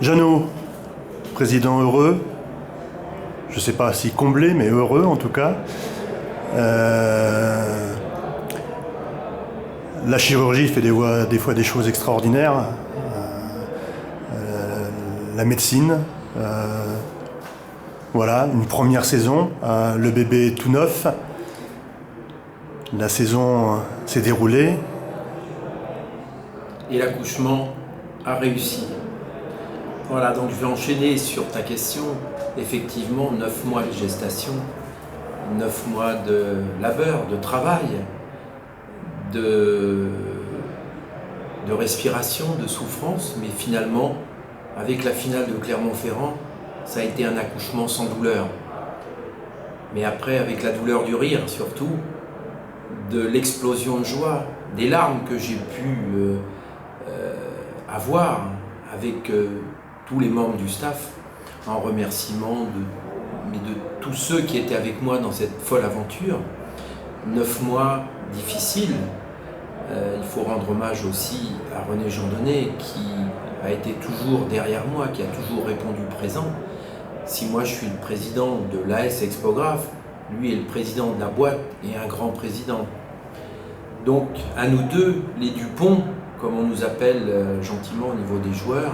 Jeannot, président heureux, je ne sais pas si comblé, mais heureux en tout cas. La chirurgie fait des fois des choses extraordinaires. La médecine, voilà, une première saison, le bébé est tout neuf. La saison s'est déroulée. Et l'accouchement a réussi. Voilà, donc je vais enchaîner sur ta question. Effectivement, 9 mois de gestation, 9 mois de labeur, de travail, de respiration, de souffrance, mais finalement, avec la finale de Clermont-Ferrand, ça a été un accouchement sans douleur. Mais après, avec la douleur du rire surtout, de l'explosion de joie, des larmes que j'ai pu avoir avec tous les membres du staff, en remerciement de tous ceux qui étaient avec moi dans cette folle aventure. 9 mois difficiles. Il faut rendre hommage aussi à René Jeandonnet qui a été toujours derrière moi, qui a toujours répondu présent. Si moi je suis le président de l'AS Expographe, lui est le président de la boîte et un grand président. Donc à nous deux, les Dupont, comme on nous appelle gentiment au niveau des joueurs,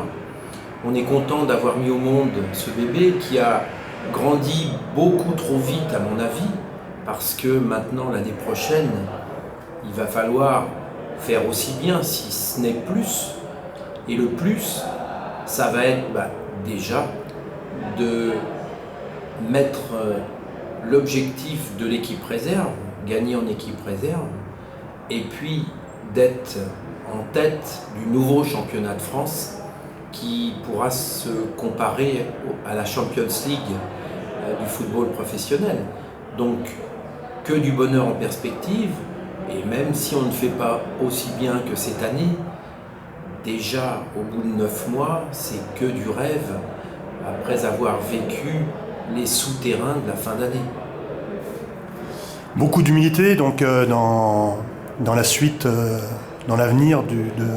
on est content d'avoir mis au monde ce bébé qui a grandi beaucoup trop vite à mon avis, parce que maintenant l'année prochaine, il va falloir faire aussi bien, si ce n'est plus. Et le plus, ça va être déjà de mettre l'objectif de l'équipe réserve, gagner en équipe réserve, et puis d'être en tête du nouveau championnat de France qui pourra se comparer à la Champions League du football professionnel. Donc, que du bonheur en perspective, et même si on ne fait pas aussi bien que cette année, déjà au bout de 9 mois, c'est que du rêve, après avoir vécu les souterrains de la fin d'année. Beaucoup d'humilité donc dans la suite, dans l'avenir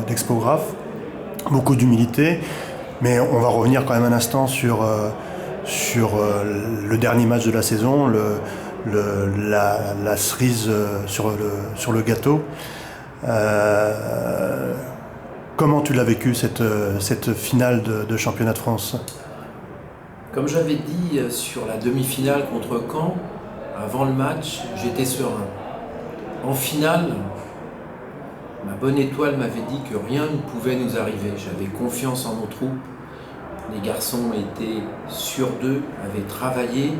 d'Expographe. Beaucoup d'humilité, mais on va revenir quand même un instant sur le dernier match de la saison, la cerise sur le gâteau. Comment tu l'as vécu cette finale de championnat de France ? Comme j'avais dit sur la demi-finale contre Caen, avant le match, j'étais serein. En finale, ma bonne étoile m'avait dit que rien ne pouvait nous arriver. J'avais confiance en nos troupes. Les garçons étaient sûrs d'eux, avaient travaillé.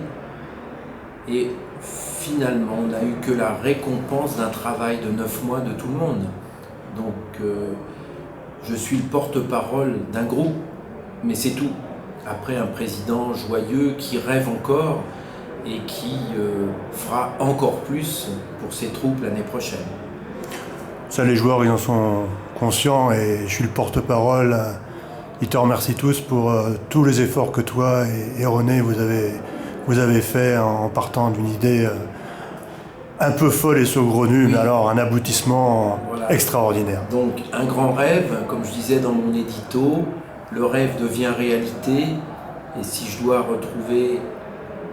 Et finalement, on n'a eu que la récompense d'un travail de 9 mois de tout le monde. Donc, je suis le porte-parole d'un groupe, mais c'est tout. Après, un président joyeux qui rêve encore et qui fera encore plus pour ses troupes l'année prochaine. Ça, les joueurs, ils en sont conscients et je suis le porte-parole. Ils te remercient tous pour tous les efforts que toi et René, vous avez fait en partant d'une idée un peu folle et saugrenue, oui. Mais alors un aboutissement extraordinaire. Donc un grand rêve, comme je disais dans mon édito, le rêve devient réalité et si je dois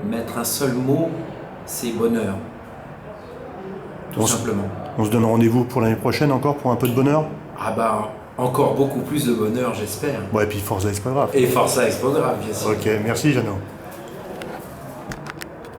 mettre un seul mot, c'est bonheur. Tout simplement. On se donne rendez-vous pour l'année prochaine encore pour un peu de bonheur ? Encore beaucoup plus de bonheur, j'espère. Bon, et puis Forza Expographe. Et Forza Expographe, bien sûr. Ok, merci Jeannot.